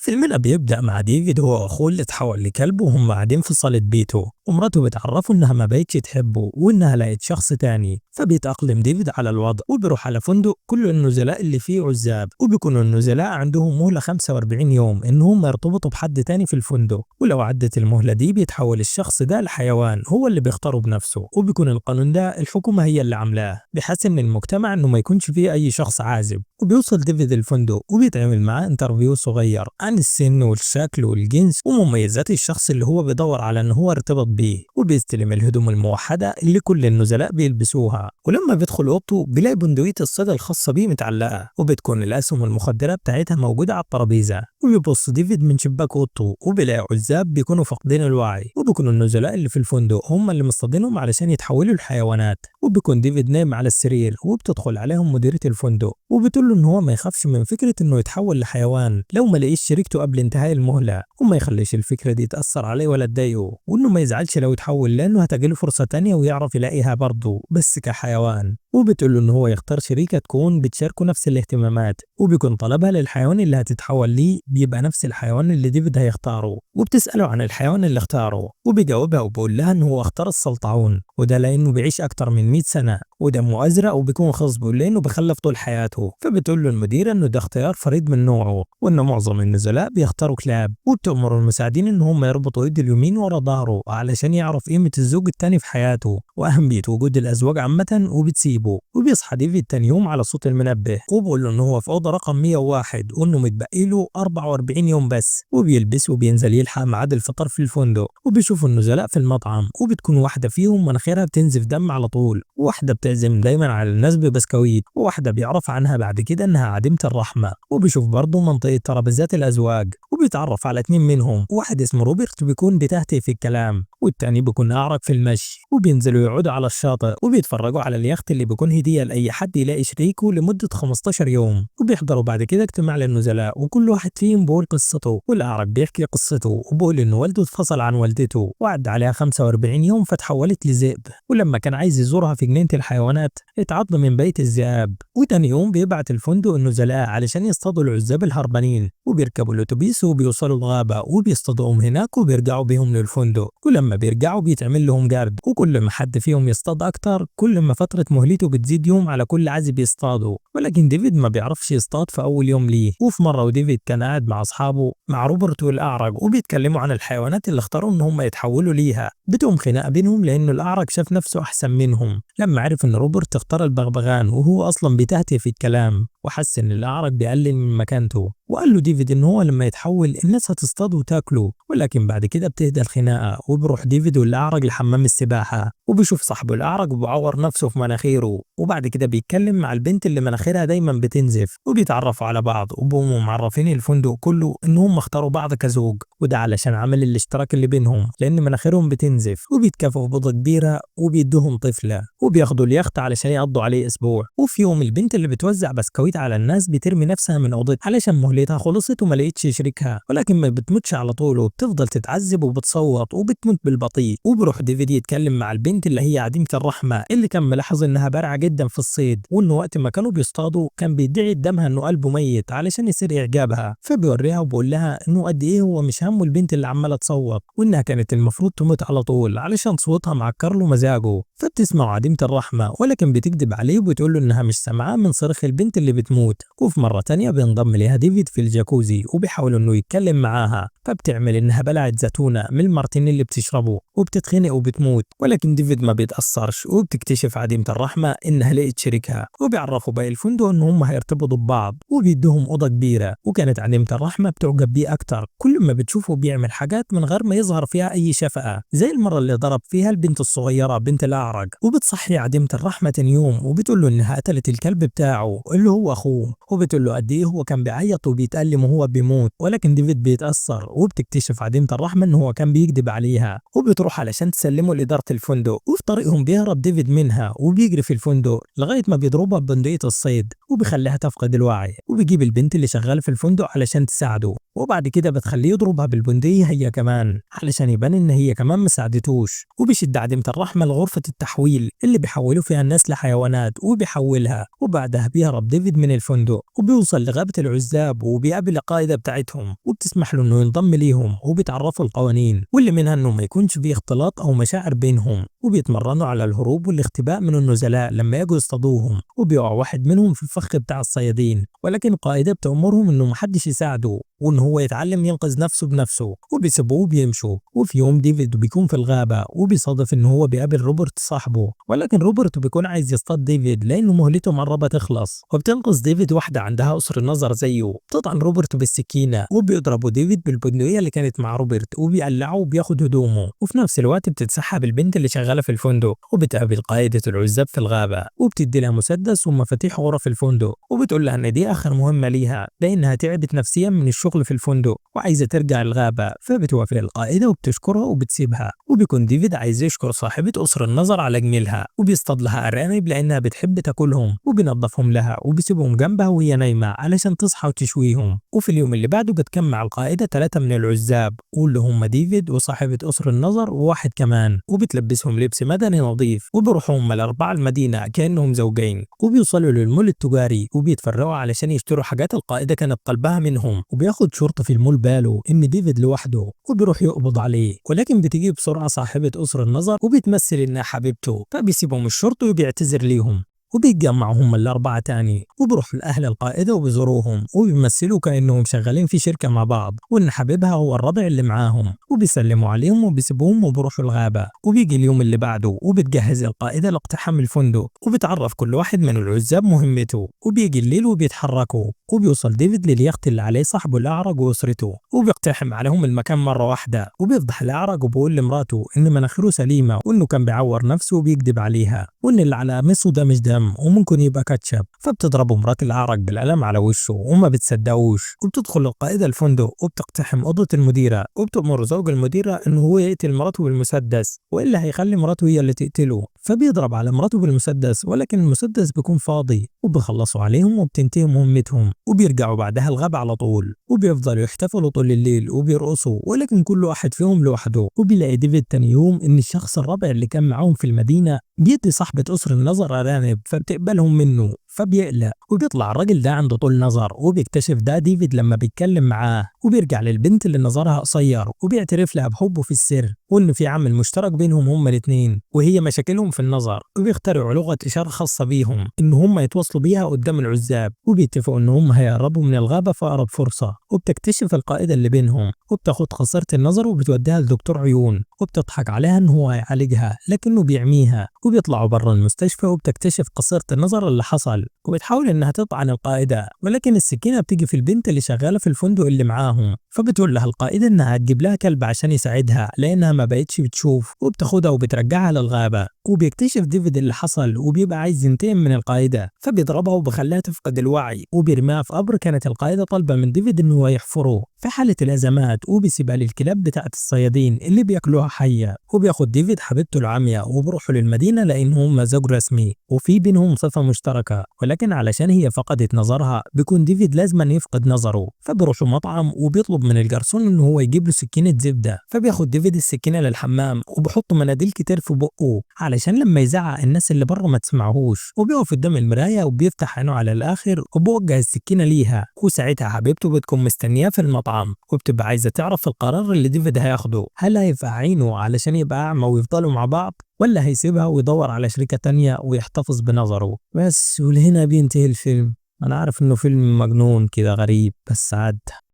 فيلمنا بيبدأ مع ديفيد هو وأخوه اللي اتحول لكلب وهم قاعدين في صالة بيته، ومراته بتعرفه إنها ما بقتش تحبه وإنها لقت شخص تاني. فبيتأقلم ديفيد على الوضع وبيروح على فندق كل النزلاء اللي فيه عزاب، وبيكونوا النزلاء عندهم مهلة 45 يوم إن هم يرتبطوا بحد تاني في الفندق، ولو عدت المهلة دي بيتحول الشخص ده لحيوان هو اللي بيختاره بنفسه. وبيكون القانون ده الحكومة هي اللي عاملاه بحيث إن المجتمع إنه ما يكونش فيه أي شخص عازب. وبيوصل ديفيد الفندق وبيتعمل معاه انترفيو صغير عن السن والشكل والجنس ومميزات الشخص اللي هو بيدور على ان هو يرتبط بيه، وبيستلم الهدوم الموحدة اللي كل النزلاء بيلبسوها. ولما بيدخل اوضته بيلاقي بندقية الصيد الخاصة بيه متعلقة، وبتكون الاسهم المخدرة بتاعتها موجودة على الترابيزة. وبيبص ديفيد من شباك اوضته وبيلاقي عزاب بيكونوا فاقدين الوعي، وبيكونوا النزلاء اللي في الفندق هم اللي مصطادينهم علشان يتحولوا لحيوانات. وبيكون ديفيد نايم على السرير وبتدخل عليهم مديرة الفندق وبتقول له ان هو ما يخافش من فكرة انه يتحول لحيوان لو ما لقيش شريكته قبل انتهاء المهلة، وما يخليش الفكرة دي تأثر عليه ولا تضايقه، وانه ما يزعلش لو يتحول لانه هتجيله فرصة تانية ويعرف يلاقيها برضه بس كحيوان. وبتقول له ان هو يختار شريكة تكون بتشاركه نفس الاهتمامات، وبيكون طلبها للحيوان اللي هتتحول ليه بيبقى نفس الحيوان اللي ديفيد هيختاره. وبتسأله عن الحيوان اللي اختاره وبيجاوبها وبيقول لها ان هو اختار السلطعون، وده لانه بيعيش اكتر من 100 سنة ودمه ازرق وبيكون خصب لانه بيخلف طول حياته. فبتقول له المديرة انه ده اختيار فريد من نوعه وان معظم النزلاء بيختاروا كلاب، وبتأمر المساعدين ان هم يربطوا ايد اليمين ورا ظهره علشان يعرف قيمة الزوج التاني في حياته واهمية وجود الازواج عامة، وبتسيبه. وبيصحى ديفيد تاني يوم على صوت المنبه وبقول له ان هو في اوضه رقم 101 وانه متبقي له 44 يوم بس، وبيلبس وبينزل يلحق ميعاد الفطار في الفندق. وبيشوف النزلاء في المطعم وبتكون واحدة فيهم مناخيرها بتنزف دم على طول، وواحدة بتعزم دايما على الناس ببسكويت، وواحدة بيعرف عنها بعد كده انها عديمة الرحمة. وبيشوف برضه منطقة ترابيزات الازواج وبيتعرف على اتنين منهم، واحد اسمه روبرت بيكون بتهته في الكلام والتاني بيكون اعرج في المشي. وبينزلوا يقعدوا على الشاطئ وبيتفرجوا على اليخت اللي بيكون هدية لأي حد يلاقي شريكه لمدة 15 يوم. وبيحضروا بعد كده اجتماع للنزلاء وكل واحد فيهم بيقول قصته، والأعرج بيحكي قصته وبيقول إن والده اتفصل عن والدته وعد عليها 45 يوم فتحولت لذئب، ولما كان عايز يزورها في جنينة الحيوانات اتعض من بيت الذئاب. وتاني يوم بيبعت الفندق النزلاء علشان يصطادوا العزاب الهربانين، وبيركبوا الأتوبيس وبيوصلوا الغابة وبيصطادوهم هناك وبيرجعوا بيهم للفندق. ولما بيرجعوا بيتعمل لهم جرد، وكل ما حد فيهم يصطاد أكتر كل ما فترة مهلته بتزيد يوم على كل عازب يصطاده. ولكن ديفيد ما بيعرفش يصطاد في أول يوم ليه. وفي مرة وديفيد كان قاعد مع أصحابه مع روبرت والأعرج وبيتكلموا عن الحيوانات اللي اختاروا إن هم يتحولوا ليها، بتقوم خناقة بينهم لأنه الأعرج شاف نفسه أحسن منهم لما عرف إن روبرت اختار البغبغان وهو أصلا بيتهته في الكلام، وحس إن الأعرج بيقلل من مكانته. وقال له ديفيد إن هو لما يتحول الناس هتصطاده وتاكله. ولكن بعد كده بتهدى الخناقة وبروح ديفيد والأعرج لحمام السباحة وبيشوف صاحبه الأعرج وبيعور نفسه في مناخيره. وبعد كده بيتكلم مع البنت اللي مناخيرها دايما بتنزف وبيتعرفوا على بعض وبقوا معرفين الفندق كله إن هم اختاروا بعض كزوج، وده علشان عمل الاشتراك اللي بينهم لأن مناخيرهم بتنزف. وبيتكافئوا بأوضة كبيرة وبيدوهم طفلة وبياخدوا اليخت علشان يقضوا عليه أسبوع. وفي يوم البنت اللي بتوزع بسكويت على الناس بترمي نفسها من أوضتها علشان مهلتها خلصت وما لقيتش شريكها، ولكن ما بتموتش على طول وبتفضل تتعذب وبتصوت وبتموت بالبطيء. وبروح ديفيد يتكلم مع البنت اللي هي عديمة الرحمة اللي كان ملاحظ انها بارعة جدا في الصيد، وانه وقت ما كانوا بيصطادوا كان بيدعي قدامها انه قلبه ميت علشان يصير اعجابها. فبيوريها وبقول لها انه قد ايه هو مش همه البنت اللي عماله تصوت، وانها كانت المفروض تموت على طول علشان صوتها معكر له مزاجه. فبتسمع عديمة الرحمة ولكن بتكذب عليه وبتقول له انها مش سامعاه من صرخ البنت اللي بتموت. وفي مرة تانية بينضم ليها ديفيد في الجاكوزي وبيحاول انه يتكلم معاها، فبتعمل انها بلعت زيتونة من المارتين اللي بتشربه وبتتخنق وبتموت. ولكن ديفيد ما بيتأثرش وبتكتشف عديمة الرحمة انها لقيت شريكها، وبيعرفوا باقي الفندق ان هم هيرتبطوا ببعض وبيدوهم اوضه كبيره. وكانت عديمة الرحمة بتعجب بيه اكتر كل ما بتشوفه بيعمل حاجات من غير ما يظهر فيها اي شفقه، زي المره اللي ضرب فيها البنت الصغيره بنت الاعرج. وبتصحي عديمة الرحمة تاني يوم وبتقول له انها قتلت الكلب بتاعه اللي هو اخوه، وبتقول له قد ايه هو كان بيعيط وبيتألم وهو بيموت. ولكن ديفيد بيتأثر وبتكتشف عديمة الرحمة ان هو كان بيكذب عليها، وبتروح علشان تسلمه لإدارة الفندق. وفي طريقهم بيهرب ديفيد منها وبيجري في الفندق لغاية ما بيضربها ببندقية الصيد وبيخليها تفقد الوعي، وبيجيب البنت اللي شغالة في الفندق علشان تساعده. وبعد كده بتخليه يضربها بالبندقية هي كمان علشان يبان إن هي كمان مساعدتوش، وبيشد عديمة الرحمة لغرفة التحويل اللي بيحولوا فيها الناس لحيوانات وبيحولها، وبعدها بيهرب ديفيد من الفندق وبيوصل لغابة العزاب وبيقابل القائدة بتاعتهم وبتسمح له إنه ينضم ليهم وبيتعرفوا القوانين واللي منها إنه ما يكونش فيه اختلاط أو مشاعر بينهم، وبيتمرنوا على الهروب والاختباء من النزلاء لما يجوا يصطادوهم، وبيقع واحد منهم في الفخ بتاع الصيادين، ولكن القائدة بتأمرهم إنه محدش يساعده وإن هو يتعلم ينقذ نفسه بنفسه، وبيسيبوه وبيمشوا. وفي يوم ديفيد بيكون في الغابة وبيصادف إن هو بيقابل روبرت صاحبه، ولكن روبرت بيكون عايز يصطاد ديفيد لأنه مهلته قربت تخلص، وبتنقذ ديفيد واحدة عندها قصر النظر زيه، بتطعن روبرت بالسكينة وبيضربوا ديفيد بالبندقية اللي كانت مع روبرت وبيقلعه وبياخد هدومه، وفي نفس الوقت بتتسحب البنت اللي شغالة في الفندق وبتقابل قائدة العزاب في الغابة وبتدي لها مسدس ومفاتيح غرف الفندق، وبتقول لها إن دي آخر مهمة ليها لأنها تعبت نفسيا من الشغل في الفندق وعايزة ترجع الغابة، فبتوافق القائدة وبتشكرها وبتسيبها. وبيكون ديفيد عايز يشكر صاحبة قصر النظر على جميلها وبيصطاد لها أرانب لأنها بتحب تاكلهم وبينظفهم لها وبيسيبهم جنبها وهي نايمة علشان تصحى وتشويهم. وفي اليوم اللي بعده بتكون مع القائدة 3 من العزاب واللي هم ديفيد وصاحبة قصر النظر وواحد كمان، وبتلبسهم لبس مدني نظيف وبيروحوا هم الأربعة المدينة كأنهم زوجين، وبيوصلوا للمول التجاري وبيتفرقوا علشان يشتروا حاجات القائدة كانت طلبها منهم، وبياخد شرطة في المول باله إن ديفيد لوحده وبيروح يقبض عليه، ولكن بتيجي بسرعة صاحبة قصر النظر وبتمثل إنها حبيبته فبيسيبهم الشرطة وبيعتذر ليهم، وبيتجمعوا هم الأربعة تاني وبيروحوا لأهل القائدة وبيزوروهم وبيمثلوا كأنهم شغالين في شركة مع بعض وإن حبيبها هو الرضع اللي معاهم، وبيسلموا عليهم وبيسيبوهم وبيروحوا الغابة. وبيجي اليوم اللي بعده وبتجهز القائدة لاقتحام الفندق وبتعرف كل واحد من العزاب مهمته، وبيجي الليل وبيتحركوا وبيوصل ديفيد لليخت اللي عليه صاحبه الأعرج وأسرته وبيقتحم عليهم المكان مرة واحدة، وبيفضح الأعرج وبيقول لمراته إن مناخيره سليمة وإنه كان بيعور نفسه وبيكذب عليها وإن اللي على قميصه ده مش دم وممكن يبقى كاتشب، فبتضربه مرات الأعرج بالقلم على وشه وما بتصدقوش، وبتدخل القائدة الفندق وبتقتحم أوضة المديرة وبتأمر زوج المديرة إنه هو يقتل مراته بالمسدس وإلا هيخلي مراته هي اللي تقتله، فبيضرب على مراته بالمسدس ولكن المسدس بيكون فاضي وبيخلصوا عليهم وبتنتهي مهمتهم، وبيرجعوا بعدها الغابة على طول وبيفضلوا يحتفلوا طول الليل وبيرقصوا ولكن كل واحد فيهم لوحده. وبيلاقي ديفيد تاني يوم إن الشخص الرابع اللي كان معاهم في المدينة بيدي صاحبة قصر النظر أرانب فبتقبلهم منه، فبيقلق وبيطلع الراجل ده عنده طول نظر وبيكتشف ده ديفيد لما بيتكلم معاه، وبيرجع للبنت اللي نظرها قصير وبيعترف لها بحبه في السر وإنه في عامل مشترك بينهم هما الاتنين وهي مشاكلهم في النظر، وبيخترعوا لغة إشارة خاصة بيهم إن هما يتواصلوا بيها قدام العزاب، وبيتفقوا إن هما هيقربوا من الغابة في أقرب فرصة. وبتكتشف القائدة اللي بينهم وبتاخد قصيرة النظر وبتوديها لدكتور عيون وبتضحك عليها إن هو هيعالجها لكنه بيعميها، وبيطلعوا برا المستشفى وبتكتشف قصيرة النظر اللي حصل وبتحاول إنها تطعن القائدة ولكن السكينة بتيجي في البنت اللي شغالة في الفندق اللي معاهم، فبتقول لها القائدة إنها هتجيب لها كلب عشان يساعدها لأنها ما بقتش بتشوف وبتاخدها وبترجعها للغابة. وبيكتشف ديفيد اللي حصل وبيبقى عايز ينتقم من القائدة فبيضربها وبخليها تفقد الوعي وبيرميها في قبر كانت القائدة طالبة من ديفيد إنه هو يحفره في حالة الأزمات، وبيسيبها للكلاب بتاعة الصيادين اللي بياكلوها حية. وبياخد ديفيد حبيبته العامية وبروحوا للمدينة لأن هم زوج رسمي وفي بينهم صفة مشتركة، ولكن علشان هي فقدت نظرها بيكون ديفيد لازم يفقد نظره، فبيروحوا مطعم وبيطلب من الجرسون إنه هو يجيب له سكينة زبدة، فبياخد ديفيد السكينة للحمام وبحط مناديل كتير في بقه علشان لما يزعق الناس اللي بره ما تسمعهوش، وبيقف قدام المراية وبيفتح عينه على الآخر وبوجه السكينة ليها، وساعتها حبيبته بتكون مستنياه في المطعم وبتبقى عايزة تعرف القرار اللي ديفيد هياخده، هل هيفتح عينه علشان يبقى أعمى ويفضلوا مع بعض ولا هيسيبها ويدور على شركة تانية ويحتفظ بنظره. بس ولهنا بينتهي الفيلم. أنا عارف إنه فيلم مجنون كده غريب بس عاد